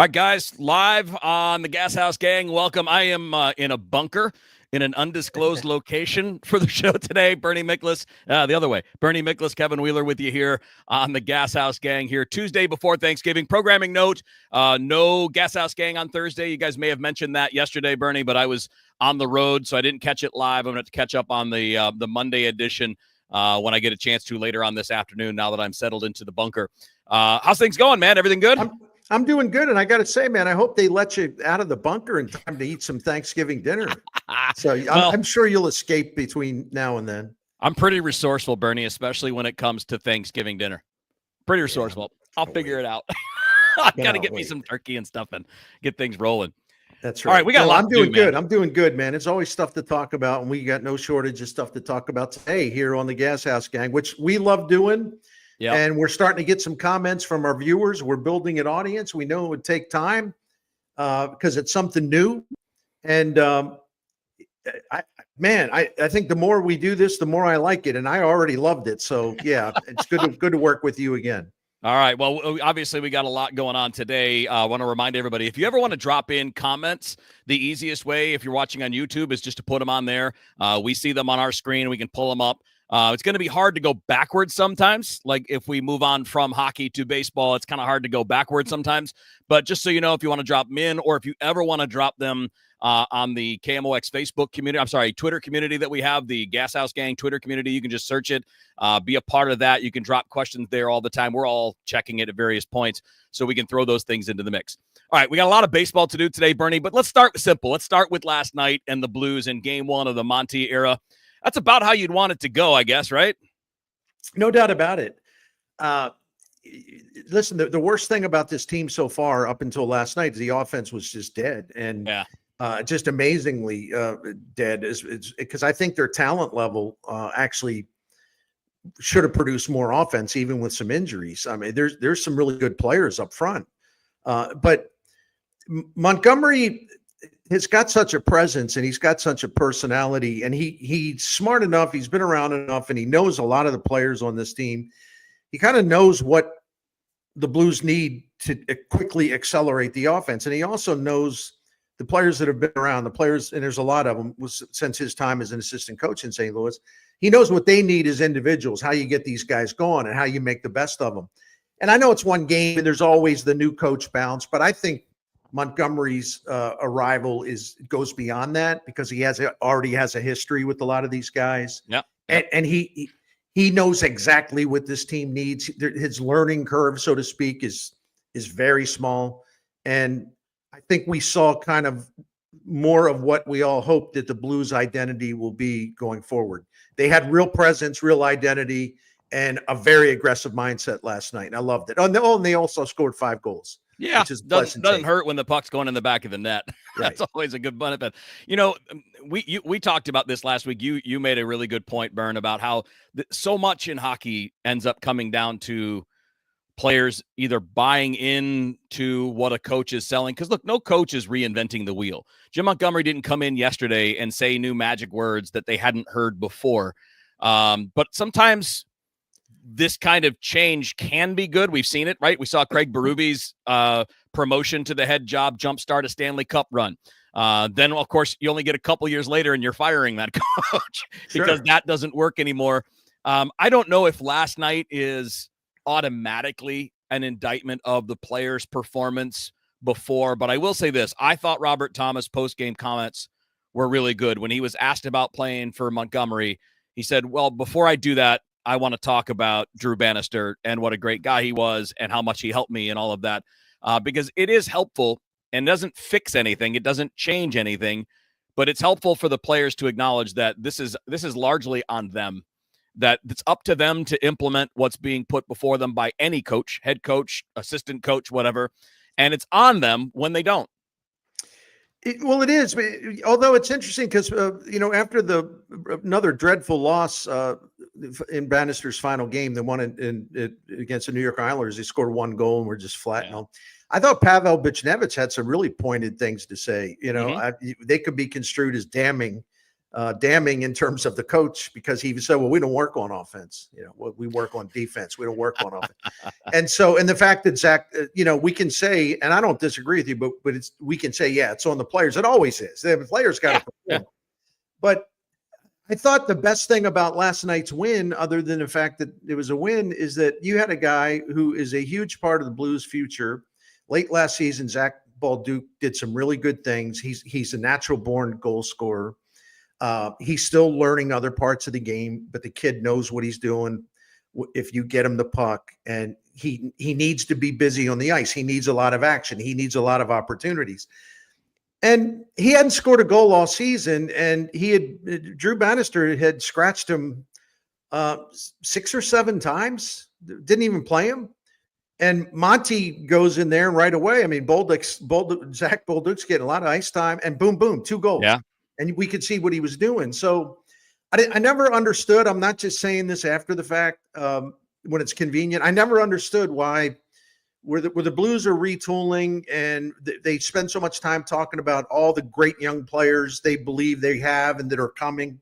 All right, guys, live on the Gashouse Gang. Welcome. I am in a bunker in an undisclosed location for the show today. Bernie Miklasz, the other way. Bernie Miklasz, Kevin Wheeler with you here on the Gashouse Gang here. Tuesday before Thanksgiving. Programming note, no Gashouse Gang on Thursday. You guys may have mentioned that yesterday, Bernie, but I was on the road, so I didn't catch it live. I'm going to catch up on the Monday edition when I get a chance to later on this afternoon now that I'm settled into the bunker. How's things going, man? Everything good? I'm doing good, and I got to say, man, I hope they let you out of the bunker in time to eat some Thanksgiving dinner. So I'm sure you'll escape between now and then. I'm pretty resourceful, Bernie, especially when it comes to Thanksgiving dinner. Pretty resourceful. I'll figure it out. I've got to get me some turkey and stuff and get things rolling. That's right. All right, we got a lot to do, man. I'm doing good, man. It's always stuff to talk about, and we got no shortage of stuff to talk about today here on the Gashouse Gang, which we love doing. Yep. And we're starting to get some comments from our viewers. We're building an audience. We know it would take time because it's something new. And I think the more we do this, the more I like it. And I already loved it. So yeah, it's good to work with you again. All right. Well, obviously, we got a lot going on today. I want to remind everybody, if you ever want to drop in comments, the easiest way, if you're watching on YouTube, is just to put them on there. We see them on our screen. We can pull them up. It's going to be hard to go backwards sometimes. Like if we move on from hockey to baseball, it's kind of hard to go backwards sometimes. But just so you know, if you want to drop them in, or if you ever want to drop them on the KMOX Facebook community, Twitter community that we have, the Gashouse Gang Twitter community, you can just search it, be a part of that. You can drop questions there all the time. We're all checking it at various points, so we can throw those things into the mix. All right, we got a lot of baseball to do today, Bernie, but let's start simple. Let's start with last night and the Blues in Game 1 of the Monty era. That's about how you'd want it to go, I guess, right? No doubt about it. Listen, the worst thing about this team so far up until last night is the offense was just dead. And just amazingly dead is because I think their talent level actually should have produced more offense, even with some injuries. I mean, there's some really good players up front. But Montgomery has got such a presence and he's got such a personality, and he's smart enough. He's been around enough, and he knows a lot of the players on this team. He kind of knows what the Blues need to quickly accelerate the offense. And he also knows the players that have been around, the players, and there's a lot of them since his time as an assistant coach in St. Louis. He knows what they need as individuals, how you get these guys going and how you make the best of them. And I know it's one game and there's always the new coach bounce, but I think Montgomery's arrival goes beyond that because he already has a history with a lot of these guys. Yeah, and he knows exactly what this team needs. His learning curve, so to speak, is very small, and I think we saw kind of more of what we all hoped that the Blues' identity will be going forward. They had real presence, real identity, and a very aggressive mindset last night, and I loved it. And they also scored 5 goals. Yeah, doesn't hurt when the puck's going in the back of the net. Right. That's always a good benefit. You know, we talked about this last week. You made a really good point, Bern, about how so much in hockey ends up coming down to players either buying into what a coach is selling. Because, look, no coach is reinventing the wheel. Jim Montgomery didn't come in yesterday and say new magic words that they hadn't heard before. But sometimes this kind of change can be good. We've seen it, right? We saw Craig Berube's promotion to the head job jumpstart a Stanley Cup run. Then, of course, you only get a couple years later and you're firing that coach because that doesn't work anymore. I don't know if last night is automatically an indictment of the player's performance before, but I will say this. I thought Robert Thomas' post-game comments were really good. When he was asked about playing for Montgomery, he said, well, before I do that, I want to talk about Drew Bannister and what a great guy he was and how much he helped me and all of that, because it is helpful and doesn't fix anything. It doesn't change anything, but it's helpful for the players to acknowledge that this is largely on them, that it's up to them to implement what's being put before them by any coach, head coach, assistant coach, whatever. And it's on them when they don't. Well, it is. Although it's interesting because, after another dreadful loss in Bannister's final game, the one against the New York Islanders, he scored 1 goal and we're just flat. Yeah. I thought Pavel Buchnevich had some really pointed things to say. They could be construed as damning damning in terms of the coach, because he said, well, we don't work on offense. We work on defense. We don't work on offense. And the fact that Zach, we can say, and I don't disagree with you, but we can say, yeah, it's on the players. It always is. The players got to perform. Yeah. But I thought the best thing about last night's win, other than the fact that it was a win, is that you had a guy who is a huge part of the Blues' future. Late last season, Zach Balduke did some really good things. He's a natural-born goal scorer. He's still learning other parts of the game, but the kid knows what he's doing if you get him the puck. And he needs to be busy on the ice. He needs a lot of action. He needs a lot of opportunities. And he hadn't scored a goal all season, and Drew Bannister had scratched him 6 or 7 times, didn't even play him. And Monty goes in there right away. I mean, Zach Balduke's getting a lot of ice time, and boom, boom, 2 goals. Yeah. And we could see what he was doing. So I never understood. I'm not just saying this after the fact when it's convenient. I never understood why where the Blues are retooling and they spend so much time talking about all the great young players they believe they have and that are coming.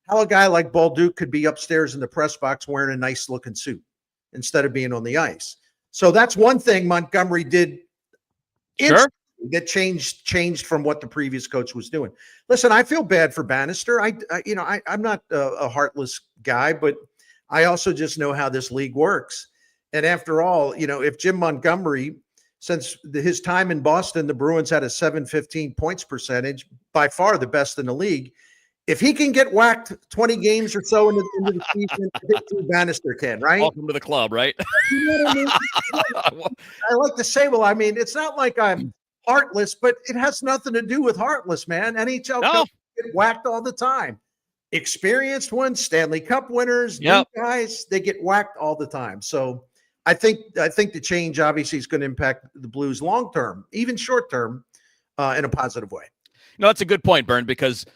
How a guy like Balduke could be upstairs in the press box wearing a nice looking suit instead of being on the ice. So that's one thing Montgomery did. Sure. That changed from what the previous coach was doing. Listen, I feel bad for Bannister. I'm not a heartless guy, but I also just know how this league works. And after all, if Jim Montgomery, since his time in Boston, the Bruins had a .715 points percentage, by far the best in the league. If he can get whacked 20 games or so into the season, I think Bannister can, right? Welcome to the club, right? You know what I mean? I like to say, well, I mean, it's not like I'm heartless, but it has nothing to do with heartless, man. NHL coaches get whacked all the time. Experienced ones, Stanley Cup winners, new guys, they get whacked all the time. So I think the change obviously is going to impact the Blues long term, even short term, in a positive way. No, that's a good point, Bern, because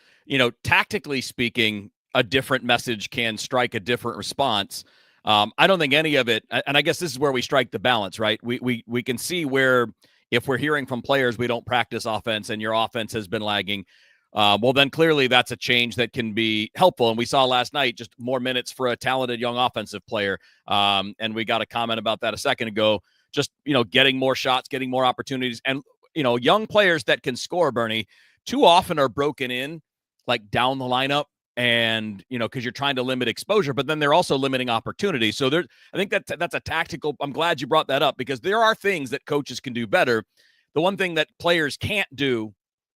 tactically speaking, a different message can strike a different response. I don't think any of it, and I guess this is where we strike the balance, right? We can see where if we're hearing from players we don't practice offense and your offense has been lagging, well, then clearly that's a change that can be helpful. And we saw last night just more minutes for a talented young offensive player. And we got a comment about that a second ago, just, getting more shots, getting more opportunities. And, young players that can score, Bernie, too often are broken in like down the lineup and, because you're trying to limit exposure, but then they're also limiting opportunity. So I think that's a tactical. I'm glad you brought that up because there are things that coaches can do better. The one thing that players can't do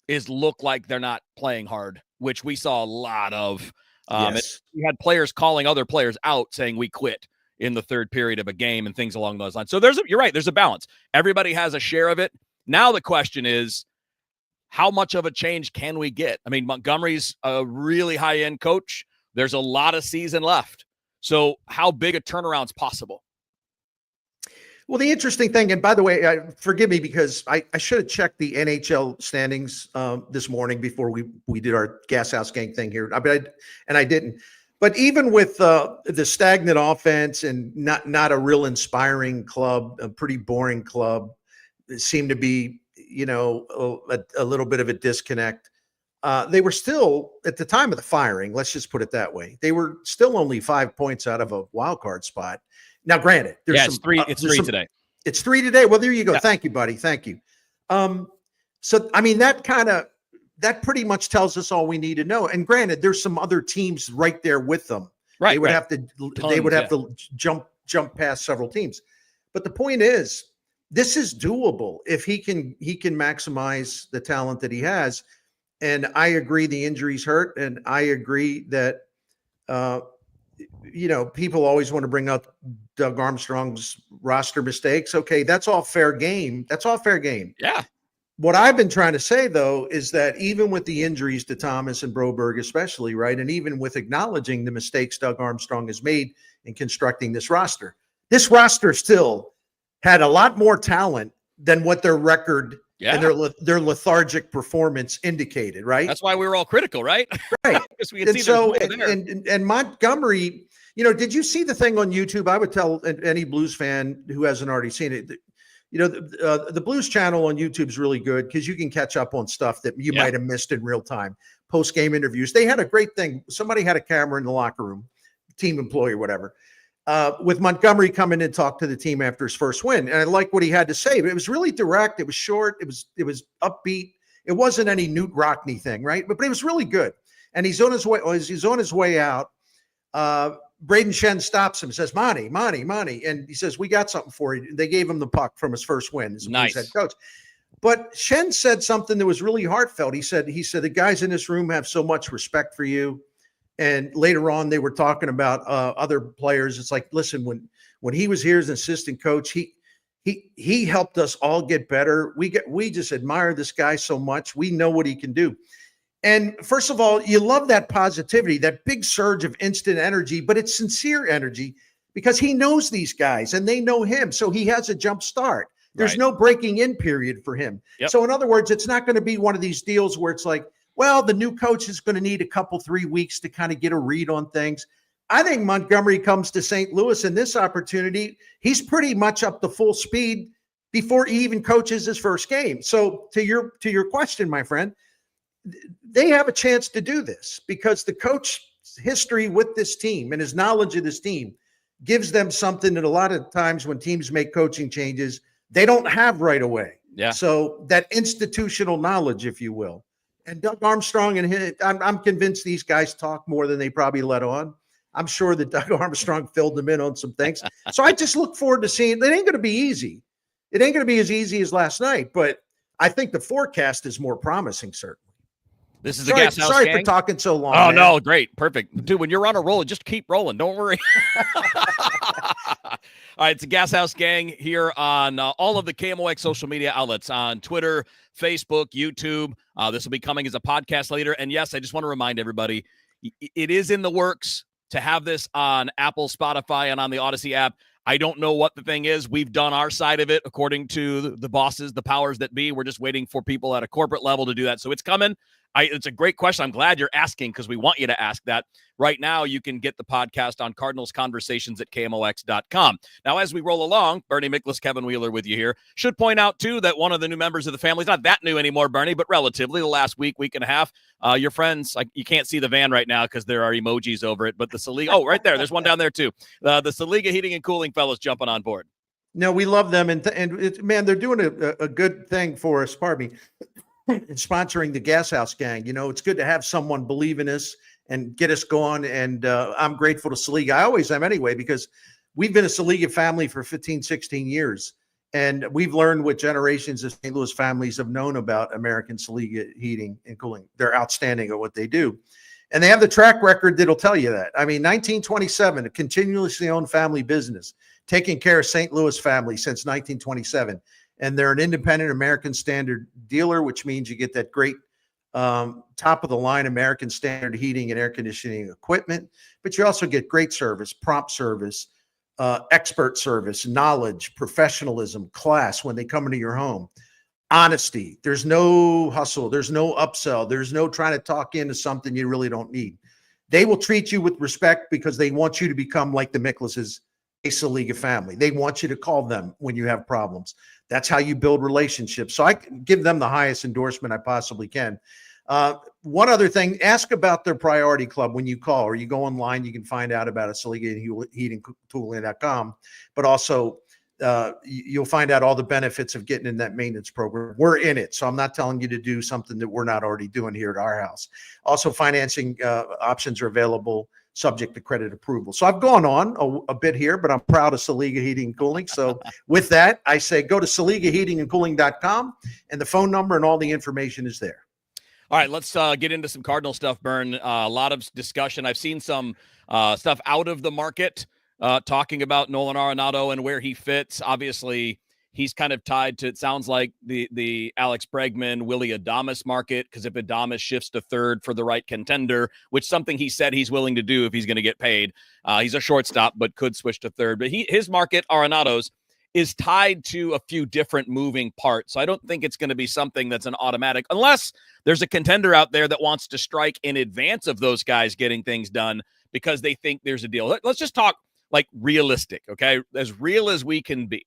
is look like they're not playing hard, which we saw a lot of. Yes. We had players calling other players out saying we quit in the third period of a game and things along those lines. So you're right. There's a balance. Everybody has a share of it. Now the question is, how much of a change can we get? I mean, Montgomery's a really high-end coach. There's a lot of season left. So how big a turnaround's possible? Well, the interesting thing, and by the way, forgive me because I should have checked the NHL standings this morning before we did our Gashouse Gang thing here, and I didn't. But even with the stagnant offense and not a real inspiring club, a pretty boring club, it seemed to be a little bit of a disconnect. They were still, at the time of the firing, let's just put it that way, they were still only 5 points out of a wild card spot. Now, granted, it's three today. It's 3 today. Well, there you go. Yeah. Thank you, buddy. Thank you. So, I mean, that pretty much tells us all we need to know. And granted, there's some other teams right there with them. Right. They would have to jump past several teams. But the point is, this is doable if he can maximize the talent that he has. And I agree the injuries hurt. And I agree that, people always want to bring up Doug Armstrong's roster mistakes. Okay, that's all fair game. Yeah. What I've been trying to say, though, is that even with the injuries to Thomas and Broberg especially, right, and even with acknowledging the mistakes Doug Armstrong has made in constructing this roster still had a lot more talent than what their record and their lethargic performance indicated, right? That's why we were all critical, right? Right. Because we had seen and Montgomery, did you see the thing on YouTube? I would tell any Blues fan who hasn't already seen it, the Blues channel on YouTube is really good because you can catch up on stuff that you might have missed in real time. post-game interviews. They had a great thing. Somebody had a camera in the locker room, team employee or whatever, with Montgomery coming and talk to the team after his first win. And I like what he had to say, but it was really direct. It was short. It was upbeat. It wasn't any Newt Rockney thing, right? But it was really good. And he's on his way. As he's on his way out, Braden Shen stops him and says, Monty. And he says, we got something for you. They gave him the puck from his first win as nice head coach. But Shen said something that was really heartfelt. He said, the guys in this room have so much respect for you. And later on, they were talking about other players. It's like, listen, when he was here as an assistant coach, he helped us all get better. We just admire this guy so much. We know what he can do. And first of all, you love that positivity, that big surge of instant energy, but it's sincere energy because he knows these guys and they know him. So he has a jump start. There's no breaking in period for him. Yep. So in other words, it's not going to be one of these deals where it's like, well, the new coach is going to need a couple, 3 weeks to kind of get a read on things. I think Montgomery comes to St. Louis in this opportunity. He's pretty much up to full speed before he even coaches his first game. So to your question, my friend, they have a chance to do this because the coach's history with this team and his knowledge of this team gives them something that a lot of times when teams make coaching changes, they don't have right away. Yeah. So that institutional knowledge, if you will. And Doug Armstrong and I'm convinced these guys talk more than they probably let on. I'm sure that Doug Armstrong filled them in on some things. So I just look forward to seeing. It ain't going to be easy. It ain't going to be as easy as last night, but I think the forecast is more promising, certainly. This is the Gashouse Gang. Sorry for talking so long. Oh, man. no, great. Perfect. Dude, when you're on a roll, just keep rolling. Don't worry. All right, it's the Gashouse Gang here on all of the KMOX social media outlets on Twitter, Facebook, YouTube. This will be coming as a podcast later. And yes, I just want to remind everybody, it is in the works to have this on Apple, Spotify, and on the Odyssey app. I don't know what the thing is. We've done our side of it according to the bosses, the powers that be. We're just waiting for people at a corporate level to do that. So it's coming. It's a great question. I'm glad you're asking because we want you to ask that. Right now, you can get the podcast on Cardinals Conversations at KMOX.com. Now, as we roll along, Bernie Miklasz, Kevin Wheeler with you here. Should point out, too, that one of the new members of the family is not that new anymore, Bernie, but relatively the last week and a half. Your friends, you can't see the van right now because there are emojis over it, but the Saliga, right there. There's one down there, too. The Saliga Heating and Cooling fellows jumping on board. No, we love them. And man, they're doing a good thing for us. Pardon me. And sponsoring the Gashouse Gang. You know, it's good to have someone believe in us and get us going. And I'm grateful to Saliga. I always am anyway, because we've been a Saliga family for 15, 16 years. And we've learned what generations of St. Louis families have known about American Saliga Heating and Cooling. They're outstanding at what they do. And they have the track record that'll tell you that. I mean, 1927, a continuously owned family business, taking care of St. Louis families since 1927. And they're an independent American Standard dealer, which means you get that great top-of-the-line American Standard heating and air conditioning equipment. But you also get great service, prompt service, expert service, knowledge, professionalism, class when they come into your home. Honesty. There's no hustle. There's no upsell. There's no trying to talk into something you really don't need. They will treat you with respect because they want you to become like the Miklas's, a Saliga family. They want you to call them when you have problems. That's how you build relationships. So I give them the highest endorsement I possibly can. One other thing, ask about their priority club when you call, or you go online, you can find out about it, SaligaHeatingCooling.com, but also you'll find out all the benefits of getting in that maintenance program. We're in it, so I'm not telling you to do something that we're not already doing here at our house. Also, financing options are available, subject to credit approval. So I've gone on a bit here, but I'm proud of Saliga Heating and Cooling. So with that, I say go to SaligaHeatingandCooling.com, and the phone number and all the information is there. All right, let's get into some Cardinal stuff, Bern. A lot of discussion. I've seen some stuff out of the market talking about Nolan Arenado and where he fits. Obviously, he's kind of tied to, it sounds like, the Alex Bregman, Willy Adames market, because if Adames shifts to third for the right contender, which something he said he's willing to do if he's going to get paid. He's a shortstop, but could switch to third. But his market, Arenado's, is tied to a few different moving parts. So I don't think it's going to be something that's an automatic, unless there's a contender out there that wants to strike in advance of those guys getting things done because they think there's a deal. Let's just talk like realistic, okay? As real as we can be.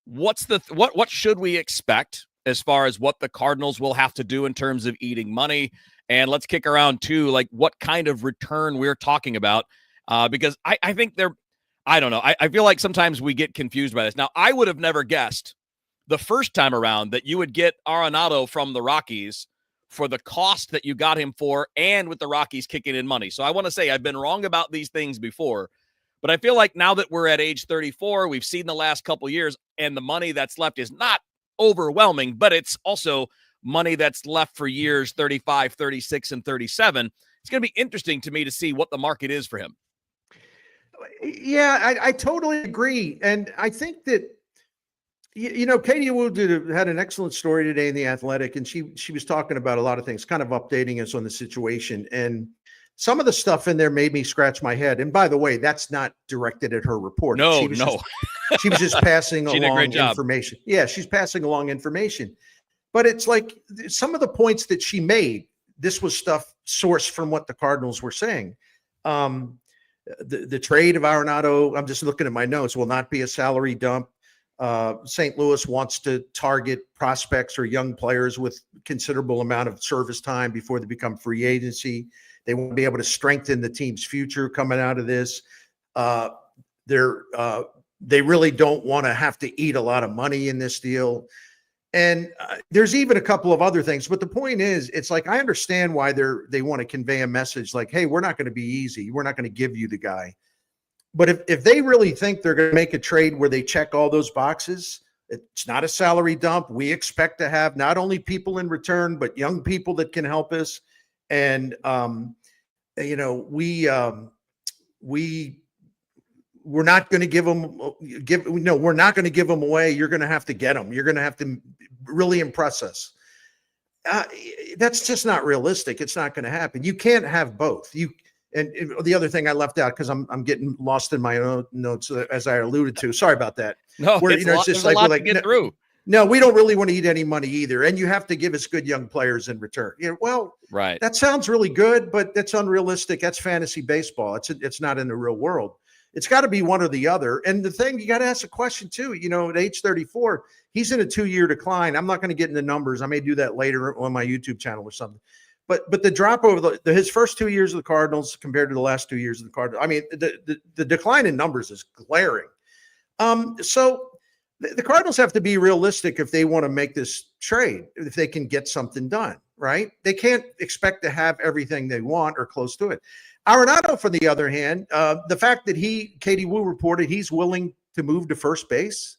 What should we expect as far as what the Cardinals will have to do in terms of eating money And let's kick around too, like what kind of return we're talking about. Because I think I don't know. I feel like sometimes we get confused by this. Now, I would have never guessed the first time around that you would get Arenado from the Rockies for the cost that you got him for, and with the Rockies kicking in money. So I want to say I've been wrong about these things before, but I feel like now that we're at age 34, we've seen the last couple years, and the money that's left is not overwhelming, but it's also money that's left for years 35, 36, and 37. It's going to be interesting to me to see what the market is for him. Yeah, I totally agree. And I think that, Katie Wu had an excellent story today in The Athletic, and she was talking about a lot of things, kind of updating us on the situation. And some of the stuff in there made me scratch my head. And by the way, that's not directed at her report. No. She was just passing along information. Yeah, she's passing along information. But it's like some of the points that she made, this was stuff sourced from what the Cardinals were saying. The trade of Arenado, I'm just looking at my notes, will not be a salary dump. St. Louis wants to target prospects or young players with considerable amount of service time before they become free agency. They want to be able to strengthen the team's future coming out of this. They really don't want to have to eat a lot of money in this deal. And there's even a couple of other things. But the point is, it's like, I understand why they want to convey a message like, hey, we're not going to be easy. We're not going to give you the guy. But if they really think they're going to make a trade where they check all those boxes, it's not a salary dump. We expect to have not only people in return, but young people that can help us. And, we're not going to we're not going to give them away. You're going to have to get them. You're going to have to really impress us. That's just not realistic. It's not going to happen. You can't have both. And the other thing I left out, because I'm getting lost in my own notes, as I alluded to. Sorry about that. No, it's just like, to get through. No, we don't really want to eat any money either. And you have to give us good young players in return. Right. That sounds really good, but that's unrealistic. That's fantasy baseball. It's not in the real world. It's got to be one or the other. And the thing, you got to ask a question too, at age 34, he's in a 2-year decline. I'm not going to get into numbers. I may do that later on my YouTube channel or something. But the drop over his first 2 years of the Cardinals compared to the last 2 years of the Cardinals, I mean, the decline in numbers is glaring. So the Cardinals have to be realistic if they want to make this trade, if they can get something done, right? They can't expect to have everything they want or close to it. Arenado, for the other hand, the fact that Katie Wu reported he's willing to move to first base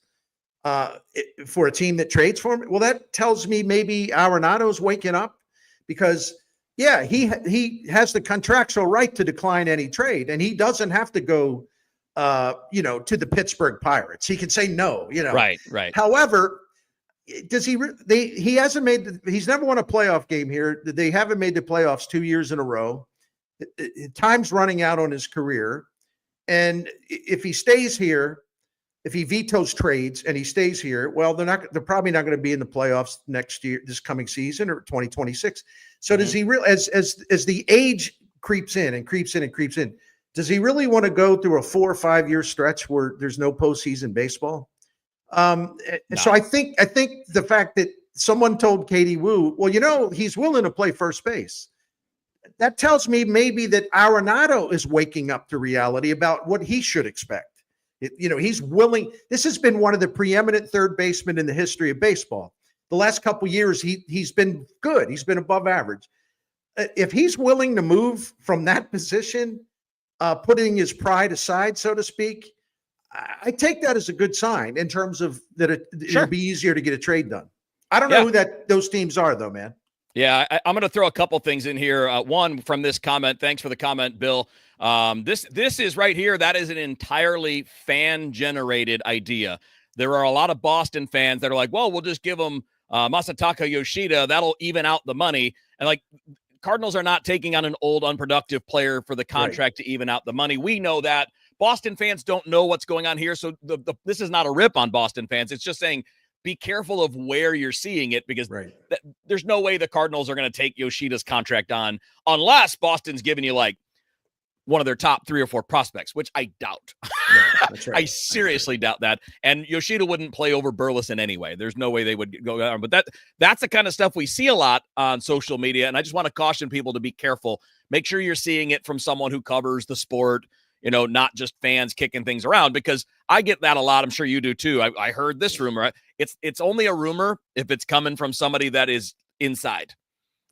for a team that trades for him, well, that tells me maybe Arenado's waking up, because yeah, he has the contractual right to decline any trade, and he doesn't have to go to the Pittsburgh Pirates. He can say no, Right. However, does he he's never won a playoff game here. They haven't made the playoffs 2 years in a row. Time's running out on his career. And if he stays here, if he vetoes trades and he stays here, well, they're probably not going to be in the playoffs next year, this coming season, or 2026. So does he really, as the age creeps in, does he really want to go through a 4 or 5 year stretch where there's no postseason baseball? No. So I think the fact that someone told Katie Wu, well, he's willing to play first base, that tells me maybe that Arenado is waking up to reality about what he should expect. He's willing. This has been one of the preeminent third basemen in the history of baseball. The last couple of years, he's been good. He's been above average. If he's willing to move from that position, putting his pride aside, so to speak, I take that as a good sign in terms of that it'll be easier to get a trade done. I don't know who those teams are, though, man. Yeah, I'm going to throw a couple things in here. One from this comment. Thanks for the comment, Bill. This is right here. That is an entirely fan-generated idea. There are a lot of Boston fans that are like, well, we'll just give them Masataka Yoshida. That'll even out the money. And Cardinals are not taking on an old, unproductive player for the contract to even out the money. We know that. Boston fans don't know what's going on here. So this is not a rip on Boston fans. It's just saying, be careful of where you're seeing it, because there's no way the Cardinals are going to take Yoshida's contract on unless Boston's giving you one of their top 3 or 4 prospects, which I doubt. No, that's right. I seriously doubt that. And Yoshida wouldn't play over Burleson anyway. There's no way they would go down. But that's the kind of stuff we see a lot on social media. And I just want to caution people to be careful. Make sure you're seeing it from someone who covers the sport, not just fans kicking things around, because I get that a lot. I'm sure you do too. I heard this rumor. It's only a rumor if it's coming from somebody that is inside,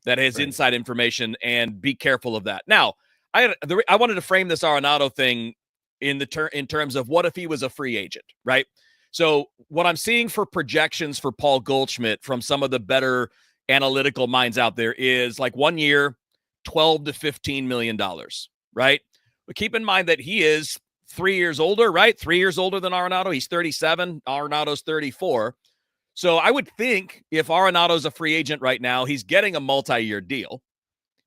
that has inside information, and be careful of that. Now, I wanted to frame this Arenado thing in terms of what if he was a free agent, right? So what I'm seeing for projections for Paul Goldschmidt from some of the better analytical minds out there is like 1 year, $12 to $15 million, right? But keep in mind that he is 3 years older, right? 3 years older than Arenado. He's 37. Arenado's 34. So I would think if Arenado's a free agent right now, he's getting a multi-year deal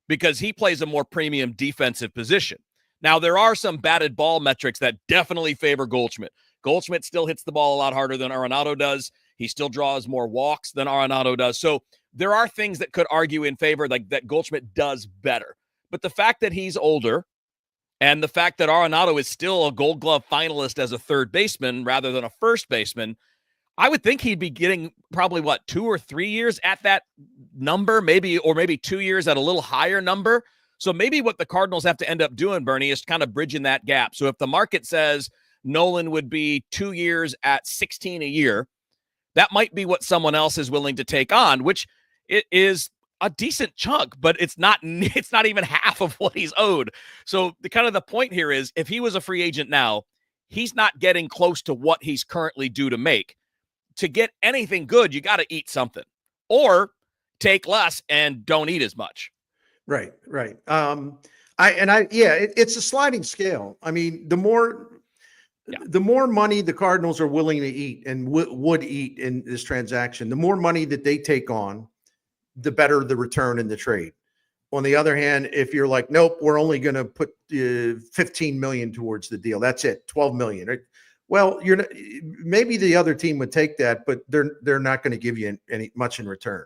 because he plays a more premium defensive position. Now, there are some batted ball metrics that definitely favor Goldschmidt. Goldschmidt still hits the ball a lot harder than Arenado does. He still draws more walks than Arenado does. So there are things that could argue in favor, like that Goldschmidt does better. But the fact that he's older and the fact that Arenado is still a Gold Glove finalist as a third baseman rather than a first baseman, I would think he'd be getting probably 2 or 3 years at that number, maybe 2 years at a little higher number. So maybe what the Cardinals have to end up doing, Bernie, is kind of bridging that gap. So if the market says Nolan would be 2 years at 16 a year, that might be what someone else is willing to take on, which it is a decent chunk, but it's not even half of what he's owed. So the point here is if he was a free agent now, he's not getting close to what he's currently due to make. To get anything good, you got to eat something or take less and don't eat as much. Right. It's a sliding scale. I mean, the more money the Cardinals are willing to eat and would eat in this transaction, the more money that they take on, the better the return in the trade. On the other hand, if you're like, nope, we're only going to put $15 million towards the deal. That's it. $12 million. Right? Well, maybe the other team would take that, but they're not going to give you any much in return.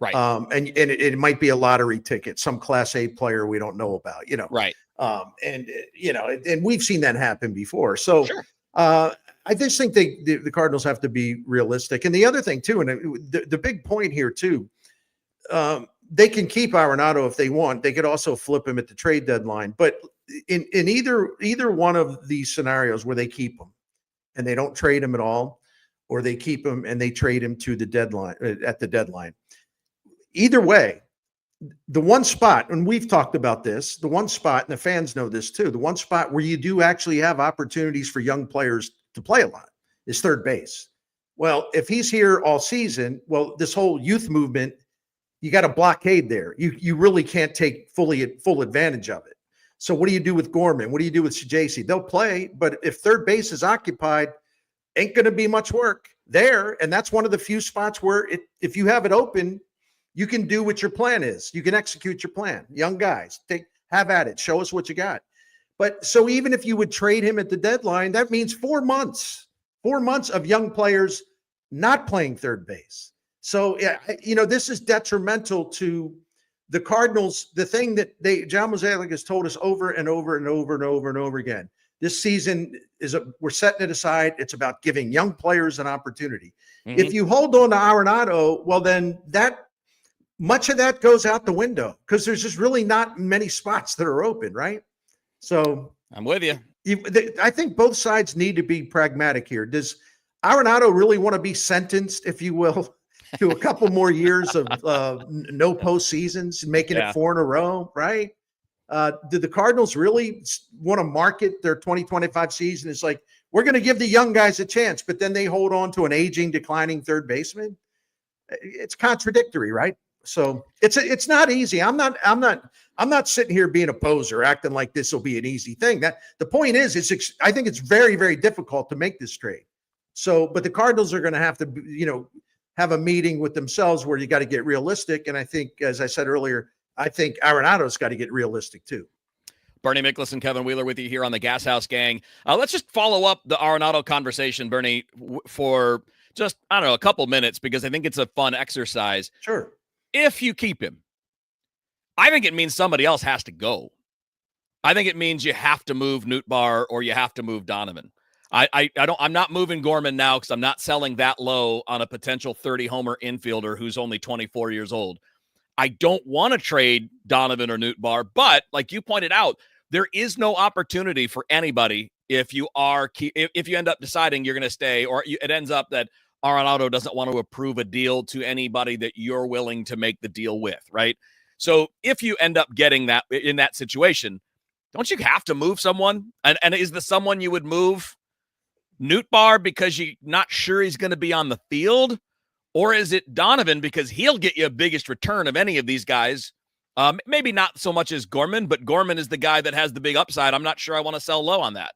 Right. And it might be a lottery ticket, some Class A player we don't know about, Right. And we've seen that happen before. So sure. I just think the Cardinals have to be realistic. And the other thing too, and the big point here too, they can keep Arenado if they want. They could also flip him at the trade deadline. But in either one of these scenarios where they keep him and they don't trade him at all, or they keep him and they trade him to the deadline at the deadline. Either way, the one spot, and we've talked about this, the one spot, and the fans know this too, the one spot where you do actually have opportunities for young players to play a lot is third base. Well, if he's here all season, well, this whole youth movement, you got a blockade there. You really can't take full advantage of it. So what do you do with Gorman? What do you do with Sajasi? They'll play, but if third base is occupied, ain't going to be much work there. And that's one of the few spots where if you have it open, you can do what your plan is. You can execute your plan. Young guys, have at it. Show us what you got. But so even if you would trade him at the deadline, that means 4 months of young players not playing third base. So, this is detrimental to the Cardinals. The thing that John Mozeliak has told us over and over and over and over and over again, this season we're setting it aside. It's about giving young players an opportunity. Mm-hmm. If you hold on to Arenado, well, then much of that goes out the window because there's just really not many spots that are open, right? So I'm with you. I think both sides need to be pragmatic here. Does Arenado really want to be sentenced, if you will, to a couple more years of no postseasons and making it 4 in a row, right? Do the Cardinals really want to market their 2025 season? It's like, we're going to give the young guys a chance, but then they hold on to an aging, declining third baseman. It's contradictory, right? So it's not easy. I'm not sitting here being a poser, acting like this will be an easy thing. That the point is, I think it's very, very difficult to make this trade. So, but the Cardinals are going to have to, have a meeting with themselves where you got to get realistic. And I think, as I said earlier, I think Arenado's got to get realistic too. Bernie Miklasz and Kevin Wheeler with you here on the Gashouse Gang. Let's just follow up the Arenado conversation, Bernie, for just, a couple minutes, because I think it's a fun exercise. Sure. If you keep him, I think it means somebody else has to go. I think it means you have to move Nootbaar or you have to move Donovan. I'm not moving Gorman now because I'm not selling that low on a potential 30 homer infielder who's only 24 years old. I don't want to trade Donovan or Nootbaar, but like you pointed out, there is no opportunity for anybody if you end up deciding you're going to stay, or it ends up that Arenado doesn't want to approve a deal to anybody that you're willing to make the deal with, right? So if you end up getting that in that situation, don't you have to move someone? And is the someone you would move Nootbaar because you're not sure he's going to be on the field? Or is it Donovan because he'll get you a biggest return of any of these guys? Maybe not so much as Gorman, but Gorman is the guy that has the big upside. I'm not sure I want to sell low on that.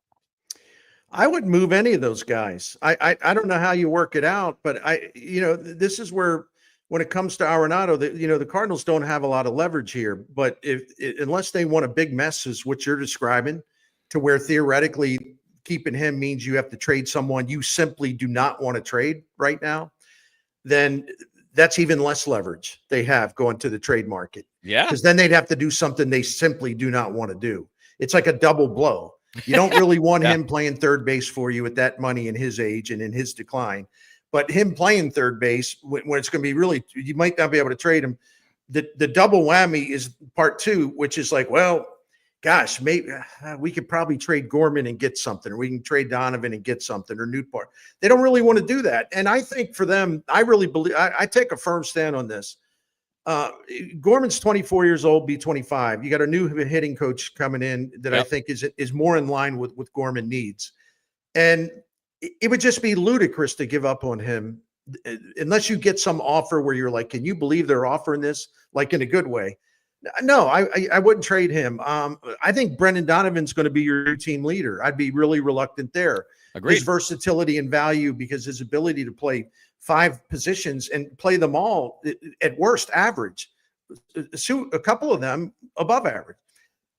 I wouldn't move any of those guys. I don't know how you work it out, but this is where, when it comes to Arenado, the Cardinals don't have a lot of leverage here. But unless they want a big mess, is what you're describing, to where theoretically keeping him means you have to trade someone you simply do not want to trade right now, then that's even less leverage they have going to the trade market. Yeah. Because then they'd have to do something they simply do not want to do. It's like a double blow. You don't really want him playing third base for you at that money in his age and in his decline. But him playing third base, when it's going to be really, you might not be able to trade him. The double whammy is part two, which is like, well, gosh, maybe we could probably trade Gorman and get something, or we can trade Donovan and get something, or Nootbaar. They don't really want to do that. And I think for them, I really believe, I take a firm stand on this. Gorman's 24 years old, be 25. You got a new hitting coach coming in that I think is more in line with what Gorman needs. And it would just be ludicrous to give up on him unless you get some offer where you're like, can you believe they're offering this? Like in a good way. No, I wouldn't trade him. I think Brendan Donovan's going to be your new team leader. I'd be really reluctant there. Agreed. His versatility and value, because his ability to play 5 positions and play them all at worst average, a couple of them above average.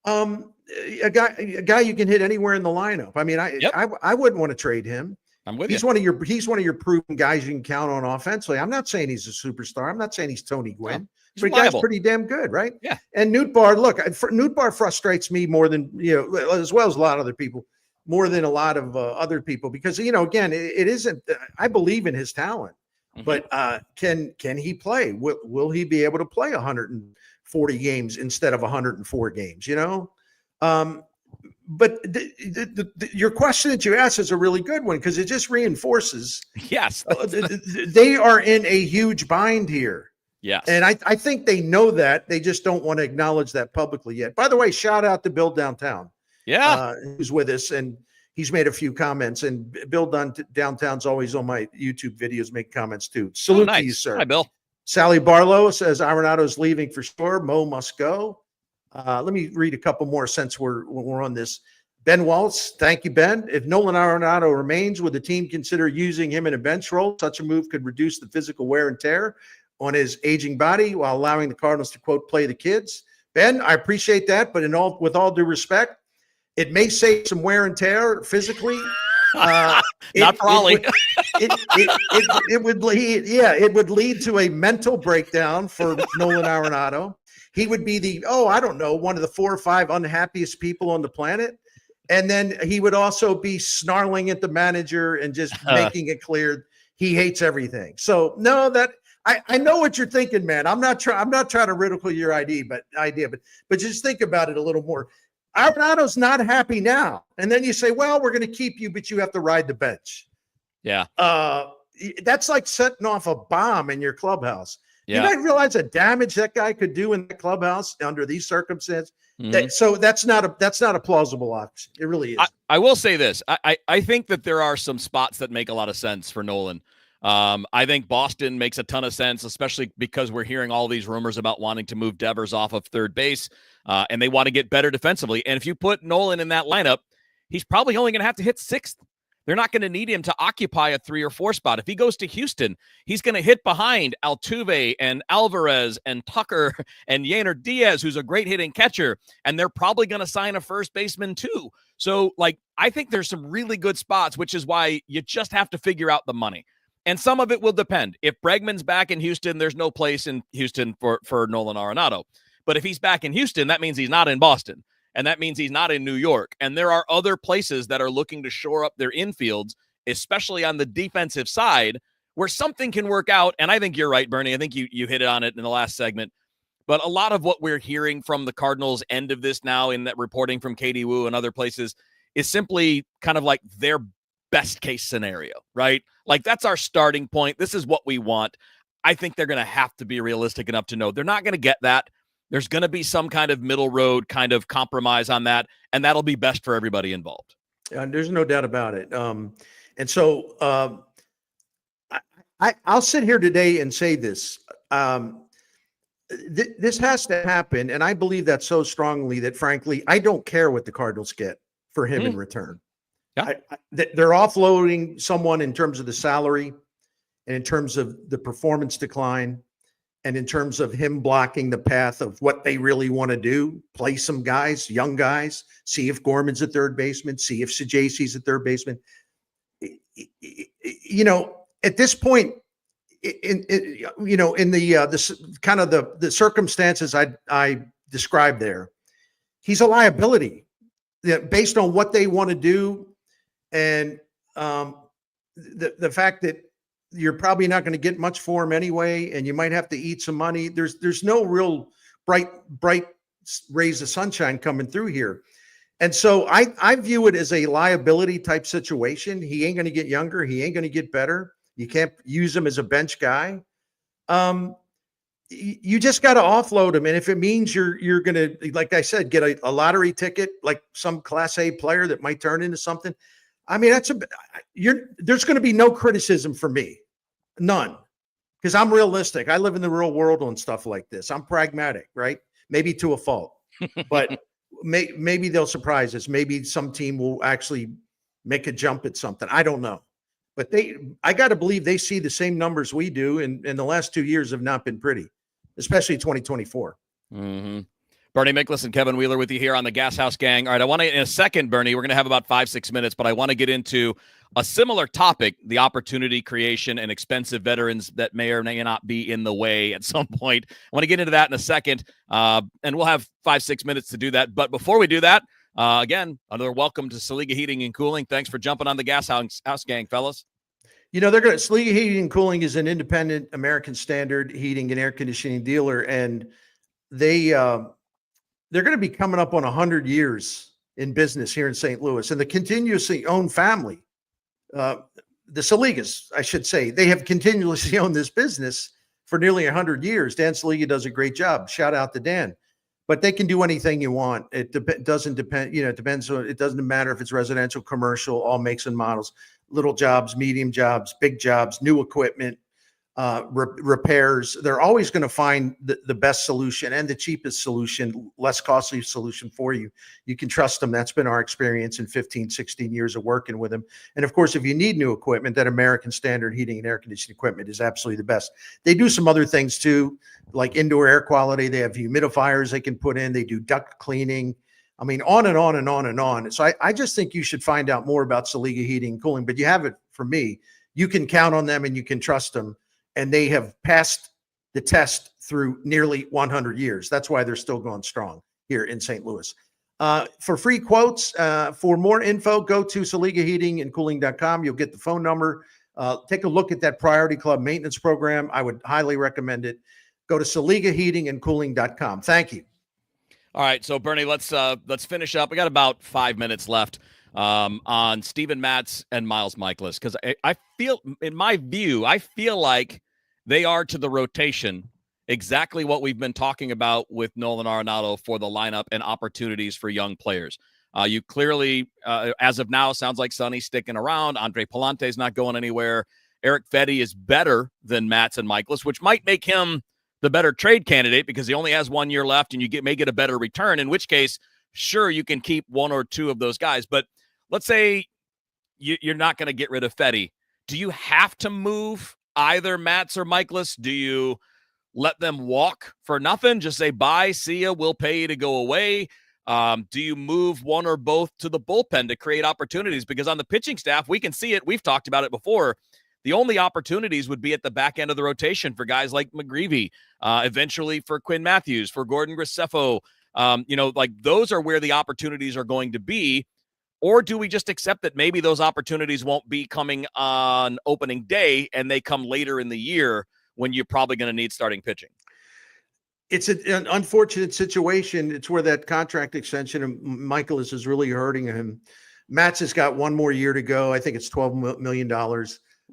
A guy you can hit anywhere in the lineup. I mean, I wouldn't want to trade him. I'm with you. He's one of your proven guys you can count on offensively. I'm not saying he's a superstar. I'm not saying he's Tony Gwynn. No. But the guy's pretty damn good, right? Yeah. And Nootbaar, look, Nootbaar frustrates me more than, as well as a lot of other people, more than a lot of other people, because, again, it isn't, I believe in his talent, but can he play? Will he be able to play 140 games instead of 104 games, But your question that you asked is a really good one, because it just reinforces. Yes. They are in a huge bind here. Yes. And I think they know that. They just don't want to acknowledge that publicly yet. By the way, shout out to Bill Downtown. Yeah. Who's with us. And he's made a few comments. And Bill Downtown's always on my YouTube videos, make comments too. Salute to you, sir. Hi, Bill. Sally Barlow says Arenado's leaving for sure. Mo must go. Let me read a couple more since we're on this. Ben Waltz, thank you, Ben. If Nolan Arenado remains, would the team consider using him in a bench role? Such a move could reduce the physical wear and tear on his aging body while allowing the Cardinals to, quote, play the kids. Ben, I appreciate that, but with all due respect, it may save some wear and tear physically. Not probably. It would lead to a mental breakdown for Nolan Arenado. He would be one of the 4 or 5 unhappiest people on the planet. And then he would also be snarling at the manager and just making it clear he hates everything. So no, I know what you're thinking, man. I'm not trying to ridicule your idea, but just think about it a little more. Arenado's not happy now. And then you say, well, we're going to keep you, but you have to ride the bench. Yeah. That's like setting off a bomb in your clubhouse. Yeah. You might realize the damage that guy could do in the clubhouse under these circumstances. Mm-hmm. So that's not a plausible option. It really is. I will say this. I think that there are some spots that make a lot of sense for Nolan. I think Boston makes a ton of sense, especially because we're hearing all these rumors about wanting to move Devers off of third base, and they want to get better defensively. And if you put Nolan in that lineup, he's probably only going to have to hit 6th. They're not going to need him to occupy a 3 or 4 spot. If he goes to Houston, he's going to hit behind Altuve and Alvarez and Tucker and Yainer Diaz, who's a great hitting catcher, and they're probably going to sign a first baseman too. So, I think there's some really good spots, which is why you just have to figure out the money. And some of it will depend. If Bregman's back in Houston, there's no place in Houston for Nolan Arenado. But if he's back in Houston, that means he's not in Boston. and that means he's not in New York. And there are other places that are looking to shore up their infields, especially on the defensive side, where something can work out. And I think you're right, Bernie. I think you hit it on it in the last segment. But a lot of what we're hearing from the Cardinals end of this now in that reporting from Katie Wu and other places is simply kind of like their best case scenario, right? Like, that's our starting point. This is what we want. I think they're going to have to be realistic enough to know they're not going to get that. There's going to be some kind of middle road kind of compromise on that, and that'll be best for everybody involved. There's no doubt about it. And so I'll sit here today and say this. This has to happen, and I believe that so strongly that, frankly, I don't care what the Cardinals get for him in return. Yeah. They're offloading someone in terms of the salary and in terms of the performance decline and in terms of him blocking the path of what they really want to do, play some guys, young guys, see if Gorman's at third baseman, see if Sajasi's at third baseman. You know, at this point, in the kind of the circumstances I described there, he's a liability based on what they want to do, and the fact that you're probably not going to get much for him anyway, and you might have to eat some money. There's no real bright rays of sunshine coming through here. And so I view it as a liability type situation. He ain't going to get younger. He ain't going to get better. You can't use him as a bench guy. You just got to offload him. And if it means you're going to, like I said, get a lottery ticket, like some Class A player that might turn into something. I mean, there's going to be no criticism for me. None. Because I'm realistic. I live in the real world on stuff like this. I'm pragmatic, right? Maybe to a fault, but maybe they'll surprise us. Maybe some team will actually make a jump at something. I don't know. But I got to believe they see the same numbers we do, and the last 2 years have not been pretty, especially 2024. Mm-hmm. Bernie Miklasz and Kevin Wheeler with you here on the Gashouse Gang. All right, I want to, in a second, Bernie, we're going to have about 5-6 minutes, but I want to get into a similar topic, the opportunity creation and expensive veterans that may or may not be in the way at some point. I want to get into that in a second, and we'll have 5-6 minutes to do that. But before we do that, again, another welcome to Saliga Heating and Cooling. Thanks for jumping on the Gashouse Gang, fellas. You know, Saliga Heating and Cooling is an independent American Standard heating and air conditioning dealer, and they're going to be coming up on 100 years in business here in St. Louis. And the continuously owned family, the Saligas, I should say, they have continuously owned this business for nearly 100 years. Dan Saliga does a great job. Shout out to Dan. But they can do anything you want. It doesn't depend, it depends on, it doesn't matter if it's residential, commercial, all makes and models, little jobs, medium jobs, big jobs, new equipment, repairs. They're always going to find the best solution and the cheapest solution, less costly solution for you. You can trust them. That's been our experience in 15, 16 years of working with them. And of course, if you need new equipment, that American Standard heating and air conditioning equipment is absolutely the best. They do some other things too, like indoor air quality. They have humidifiers they can put in. They do duct cleaning. I mean, on and on and on and on. So I just think you should find out more about Saliga Heating and Cooling, but you have it from me. You can count on them and you can trust them. And they have passed the test through nearly 100 years. That's why they're still going strong here in St. Louis. For free quotes, for more info, go to SaligaHeatingandCooling.com. You'll get the phone number. Take a look at that Priority Club maintenance program. I would highly recommend it. Go to SaligaHeatingandCooling.com. Thank you. All right, so Bernie, let's finish up. We got about 5 minutes left on Steven Matz and Miles Mikolas, because I feel, in my view, I feel like they are to the rotation exactly what we've been talking about with Nolan Arenado for the lineup and opportunities for young players. You clearly, as of now, sounds like Sonny's sticking around. Andre Palante's not going anywhere. Eric Fedde is better than Matz and Mikolas, which might make him the better trade candidate because he only has 1 year left and you may get a better return, in which case, sure, you can keep one or two of those guys. But let's say you're not going to get rid of Fedde. Do you have to move either Matz or Mikolas? Do you let them walk for nothing? Just say, bye, see ya, we'll pay you to go away. Do you move one or both to the bullpen to create opportunities? Because on the pitching staff, we can see it. We've talked about it before. The only opportunities would be at the back end of the rotation for guys like McGreevy, eventually for Quinn Matthews, for Gordon Graceffo. Like those are where the opportunities are going to be. Or do we just accept that maybe those opportunities won't be coming on opening day and they come later in the year when you're probably going to need starting pitching? It's an unfortunate situation. It's where that contract extension of Mikolas is really hurting him. Matz has got one more year to go. I think it's $12 million.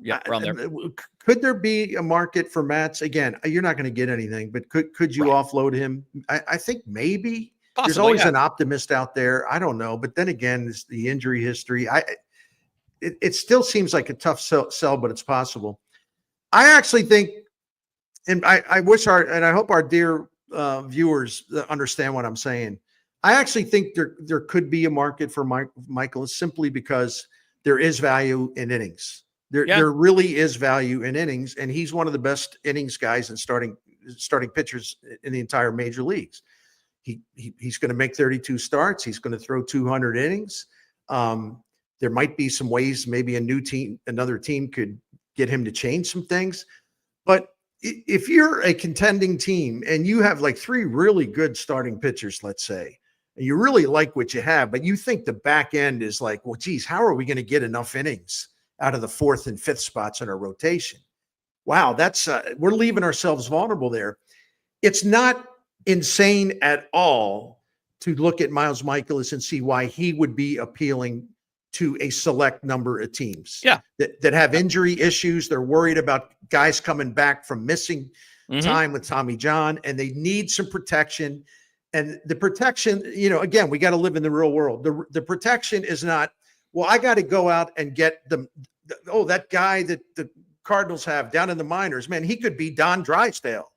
Yeah, around there. Could there be a market for Matz? Again, you're not going to get anything, but could you offload him? I think maybe. Possibly, there's always an optimist out there. I don't know. But then again, it's the injury history. It still seems like a tough sell, but it's possible. I actually think, and I wish and I hope our dear viewers understand what I'm saying. I actually think there could be a market for Michael simply because there is value in innings. There really is value in innings, and he's one of the best innings guys and starting pitchers in the entire major leagues. He's going to make 32 starts. He's going to throw 200 innings. There might be some ways maybe another team could get him to change some things. But if you're a contending team and you have like 3 really good starting pitchers, let's say, and you really like what you have, but you think the back end is like, well, geez, how are we going to get enough innings out of the 4th and 5th spots in our rotation? Wow, that's we're leaving ourselves vulnerable there. It's not insane at all to look at Miles Mikolas and see why he would be appealing to a select number of teams that have injury issues. They're worried about guys coming back from missing time with Tommy John, and they need some protection. And the protection, again, we got to live in the real world. The protection is not, well, I got to go out and get that guy that the Cardinals have down in the minors, man, he could be Don Drysdale.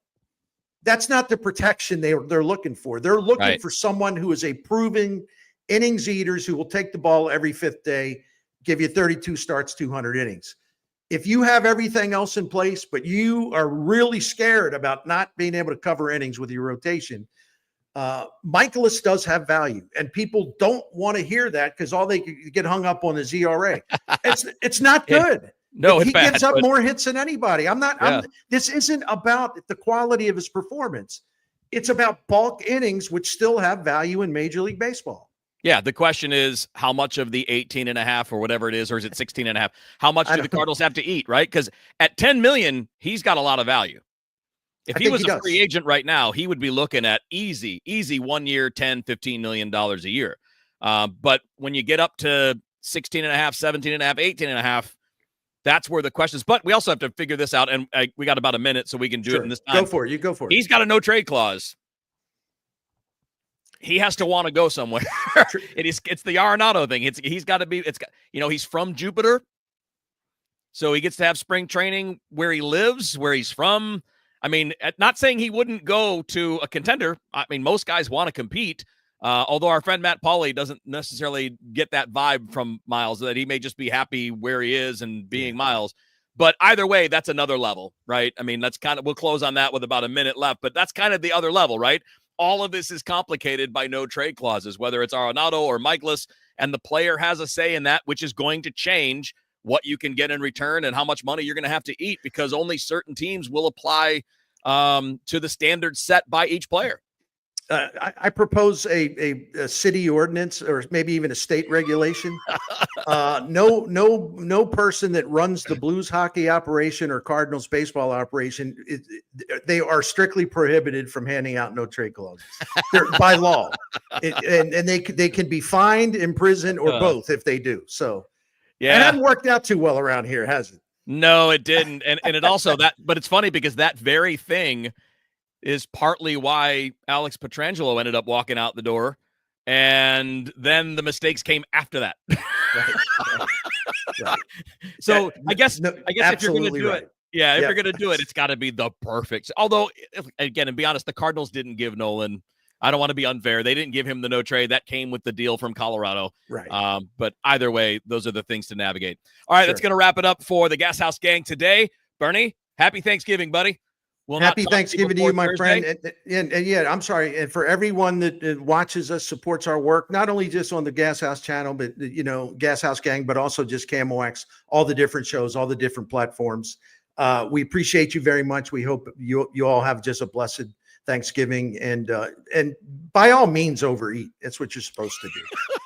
That's not the protection they're looking for. They're looking for someone who is a proven innings eaters who will take the ball every 5th day, give you 32 starts, 200 innings. If you have everything else in place, but you are really scared about not being able to cover innings with your rotation, Mikolas does have value, and people don't want to hear that because all they get hung up on is ERA. It's not good. No, he gets up more hits than anybody. This isn't about the quality of his performance. It's about bulk innings, which still have value in Major League Baseball. Yeah, the question is how much of the 18.5 or whatever it is, or is it 16.5? How much do the Cardinals have to eat, right? Because at $10 million, he's got a lot of value. If he was a free agent right now, he would be looking at easy 1 year, $10, $15 million a year. But when you get up to 16.5, 17.5, 18.5, that's where the question is. But we also have to figure this out, and we got about a minute, so we can do it in this time. Go for it. You go for it. He's got a no-trade clause. He has to want to go somewhere. It's the Arenado thing. He's got to be. He's from Jupiter, so he gets to have spring training where he lives, where he's from. I mean, not saying he wouldn't go to a contender. I mean, most guys want to compete. Although our friend Matt Pauly doesn't necessarily get that vibe from Miles, that he may just be happy where he is and being Miles. But either way, that's another level, right? I mean, that's kind of, we'll close on that with about a minute left, but that's kind of the other level, right? All of this is complicated by no trade clauses, whether it's Arenado or Miklasz, and the player has a say in that, which is going to change what you can get in return and how much money you're going to have to eat, because only certain teams will apply to the standards set by each player. I propose a city ordinance, or maybe even a state regulation. No person that runs the Blues hockey operation or Cardinals baseball operation, they are strictly prohibited from handing out no trade clauses. They're by law, and they can be fined, imprisoned, or both if they do. So, yeah, it hasn't worked out too well around here, has it? No, it didn't, and it also but it's funny because that very thing is partly why Alex Pietrangelo ended up walking out the door, and then the mistakes came after that. Right. So I guess if you're going to do it, if you're going to do it, it's got to be the perfect. Although, again, and be honest, the Cardinals didn't give Nolan. I don't want to be unfair. They didn't give him the no trade. That came with the deal from Colorado. Right. But either way, those are the things to navigate. All right, that's going to wrap it up for the Gashouse Gang today. Bernie, happy Thanksgiving, buddy. Happy Thanksgiving to you, my friend. And yeah, I'm sorry. And for everyone that watches us, supports our work, not only just on the Gashouse channel, but, Gashouse Gang, but also just KMOX, all the different shows, all the different platforms. We appreciate you very much. We hope you all have just a blessed Thanksgiving, and by all means overeat. That's what you're supposed to do.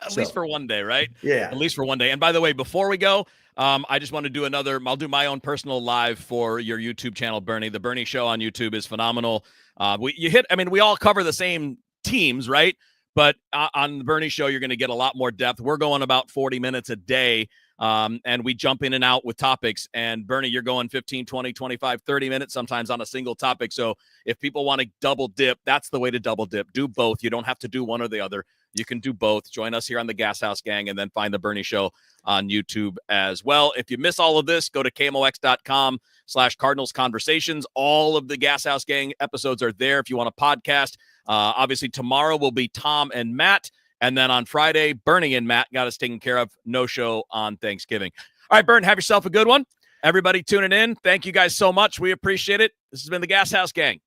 At least for one day, right? Yeah. At least for one day. And by the way, before we go, I just want to do I'll do my own personal live for your YouTube channel, Bernie. The Bernie Show on YouTube is phenomenal. We all cover the same teams, right? But on the Bernie Show, you're going to get a lot more depth. We're going about 40 minutes a day. And we jump in and out with topics. And Bernie, you're going 15, 20, 25, 30 minutes sometimes on a single topic. So if people want to double dip, that's the way to double dip. Do both. You don't have to do one or the other. You can do both. Join us here on the Gashouse Gang, and then find the Bernie Show on YouTube as well. If you miss all of this, go to KMOX.com/Cardinals Conversations. All of the Gashouse Gang episodes are there if you want a podcast. Obviously, tomorrow will be Tom and Matt. And then on Friday, Bernie and Matt got us taken care of. No show on Thanksgiving. All right, Bern, have yourself a good one. Everybody tuning in, thank you guys so much. We appreciate it. This has been the Gashouse Gang.